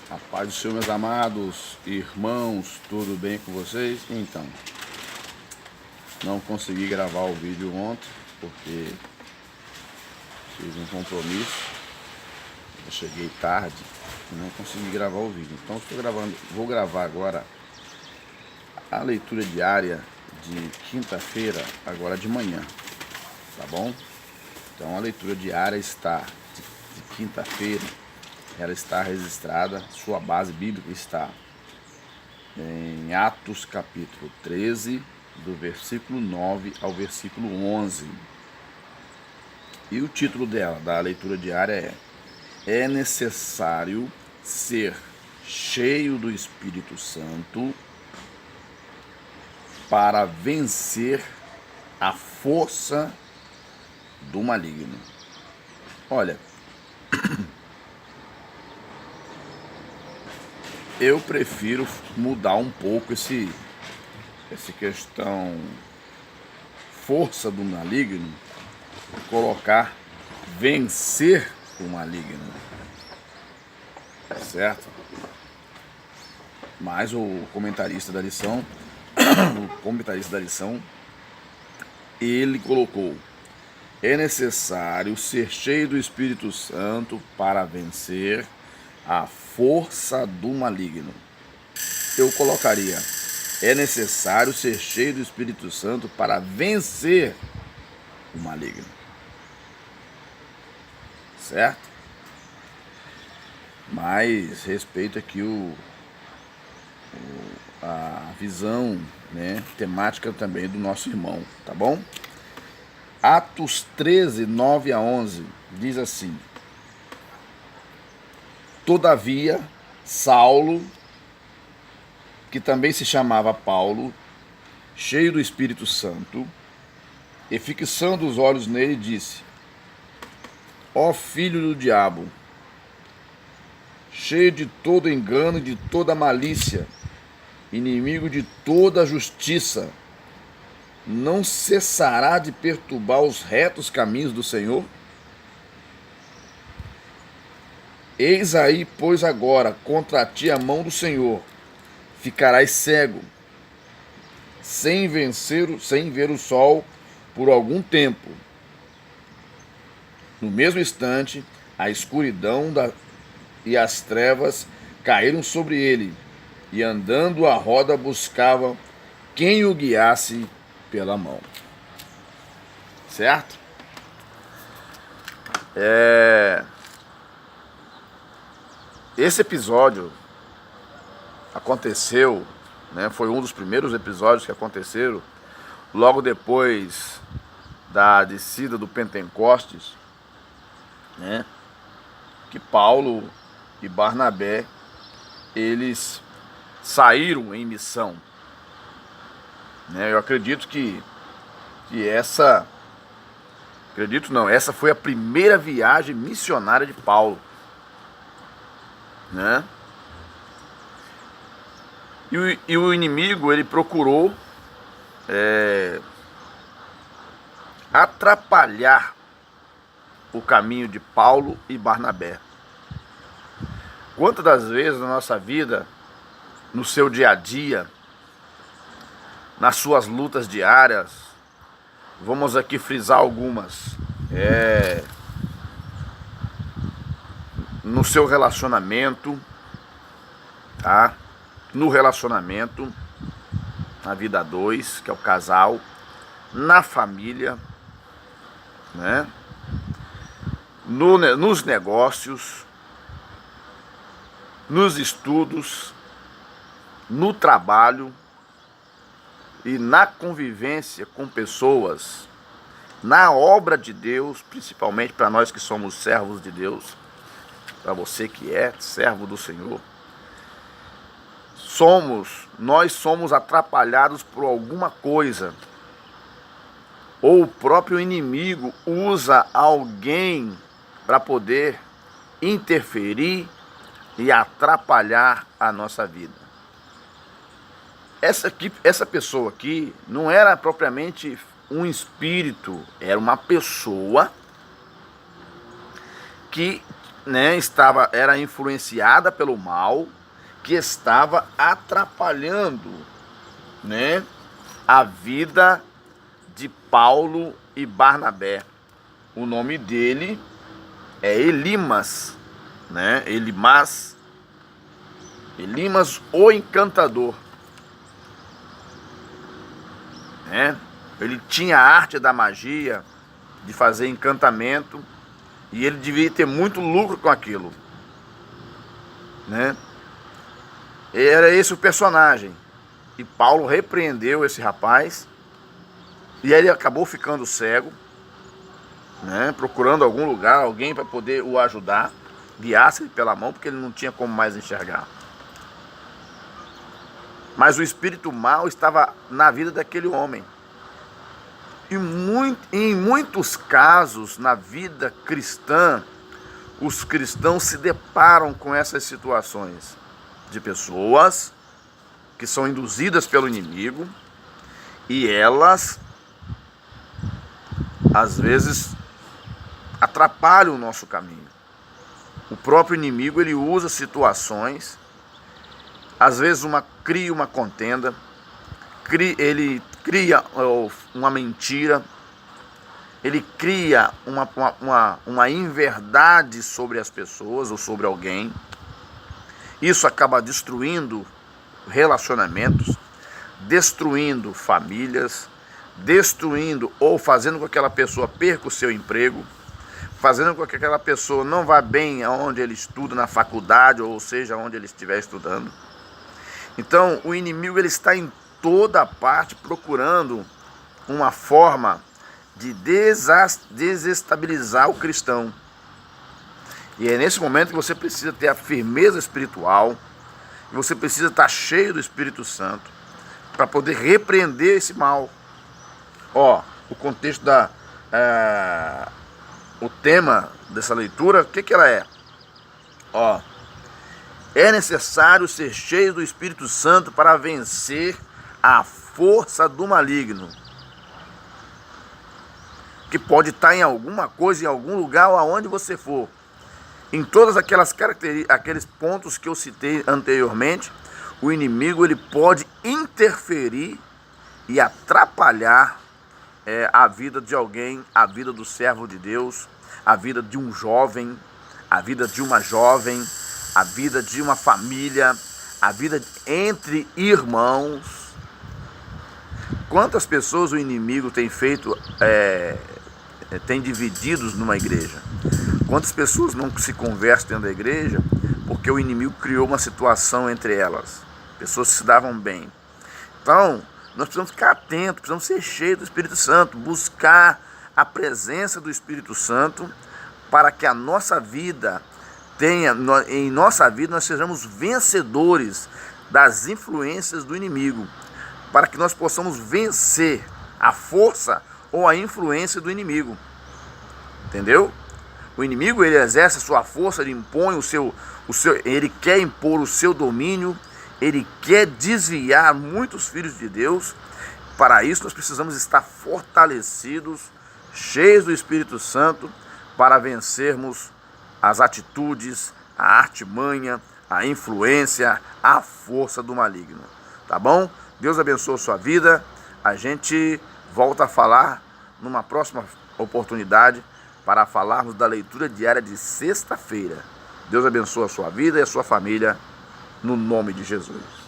A paz do Senhor, meus amados irmãos, tudo bem com vocês? Então, não consegui gravar o vídeo ontem porque fiz um compromisso. Eu cheguei tarde e não consegui gravar o vídeo. Então vou gravar agora a leitura diária de quinta-feira, agora de manhã, tá bom? Então a leitura diária está de quinta-feira. Ela está registrada, sua base bíblica está em Atos capítulo 13, do versículo 9 ao versículo 11. E o título dela, da leitura diária é necessário ser cheio do Espírito Santo para vencer a força do maligno. Olha, eu prefiro mudar um pouco essa questão força do maligno, colocar vencer o maligno, certo? Mas o comentarista da lição, ele colocou: é necessário ser cheio do Espírito Santo para vencer a força do maligno. Eu colocaria: é necessário ser cheio do Espírito Santo para vencer o maligno. Certo? Mas respeito aqui a visão, né, temática também do nosso irmão, tá bom? Atos 13, 9 a 11 diz assim: todavia, Saulo, que também se chamava Paulo, cheio do Espírito Santo, e fixando os olhos nele, disse: ó filho do diabo, cheio de todo engano e de toda malícia, inimigo de toda justiça, não cessará de perturbar os retos caminhos do Senhor? Eis aí, pois agora, contra ti a mão do Senhor, ficarás cego, sem ver o sol por algum tempo. No mesmo instante, a escuridão e as trevas caíram sobre ele, e andando à roda buscava quem o guiasse pela mão. Certo? Esse episódio aconteceu, né, foi um dos primeiros episódios que aconteceram logo depois da descida do Pentecostes, né, que Paulo e Barnabé, eles saíram em missão, né? Eu acredito que essa foi a primeira viagem missionária de Paulo, né? E o inimigo, ele procurou atrapalhar o caminho de Paulo e Barnabé. Quantas das vezes na nossa vida, no seu dia a dia, nas suas lutas diárias, vamos aqui frisar algumas, no seu relacionamento, tá? No relacionamento, na vida a dois, que é o casal, na família, né? Nos negócios, nos estudos, no trabalho e na convivência com pessoas, na obra de Deus, principalmente para nós que somos servos de Deus, para você que é servo do Senhor. Nós somos atrapalhados por alguma coisa, ou o próprio inimigo usa alguém para poder interferir e atrapalhar a nossa vida. Essa pessoa aqui não era propriamente um espírito, era uma pessoa que né, era influenciada pelo mal, que estava atrapalhando, né, a vida de Paulo e Barnabé. O nome dele é Elimas, né? Elimas o encantador, né? Ele tinha a arte da magia, de fazer encantamento, e ele devia ter muito lucro com aquilo, né? Era esse o personagem. E Paulo repreendeu esse rapaz, e ele acabou ficando cego, né? Procurando algum lugar, alguém para poder o ajudar, guiasse-lhe pela mão, porque ele não tinha como mais enxergar. Mas o espírito mau estava na vida daquele homem. E em muitos casos, na vida cristã, os cristãos se deparam com essas situações de pessoas que são induzidas pelo inimigo, e elas, às vezes, atrapalham o nosso caminho. O próprio inimigo, ele usa situações, às vezes cria uma contenda, ele cria uma mentira, ele cria uma inverdade sobre as pessoas ou sobre alguém. Isso acaba destruindo relacionamentos, destruindo famílias, destruindo ou fazendo com que aquela pessoa perca o seu emprego, fazendo com que aquela pessoa não vá bem aonde ele estuda, na faculdade, ou seja, onde ele estiver estudando. Então, o inimigo, ele está em toda parte procurando uma forma de desestabilizar o cristão. E é nesse momento que você precisa ter a firmeza espiritual, e você precisa estar cheio do Espírito Santo para poder repreender esse mal. O contexto o tema dessa leitura, o que ela é? É necessário ser cheio do Espírito Santo para vencer a força do maligno, que pode estar em alguma coisa, em algum lugar, ou aonde você for. Em todas aquelas características, aqueles pontos que eu citei anteriormente, o inimigo, ele pode interferir e atrapalhar a vida de alguém, a vida do servo de Deus, a vida de um jovem, a vida de uma jovem, a vida de uma família, a vida entre irmãos. Quantas pessoas o inimigo tem feito, tem divididos numa igreja? Quantas pessoas não se conversam dentro da igreja porque o inimigo criou uma situação entre elas? Pessoas que se davam bem. Então, nós precisamos ficar atentos, precisamos ser cheios do Espírito Santo, buscar a presença do Espírito Santo para que a nossa vida em nossa vida nós sejamos vencedores das influências do inimigo, para que nós possamos vencer a força ou a influência do inimigo. Entendeu? O inimigo, ele exerce a sua força, ele impõe ele quer impor o seu domínio, ele quer desviar muitos filhos de Deus. Para isso nós precisamos estar fortalecidos, cheios do Espírito Santo, para vencermos as atitudes, a artimanha, a influência, a força do maligno. Tá bom? Deus abençoe a sua vida. A gente volta a falar numa próxima oportunidade para falarmos da leitura diária de sexta-feira. Deus abençoe a sua vida e a sua família, no nome de Jesus.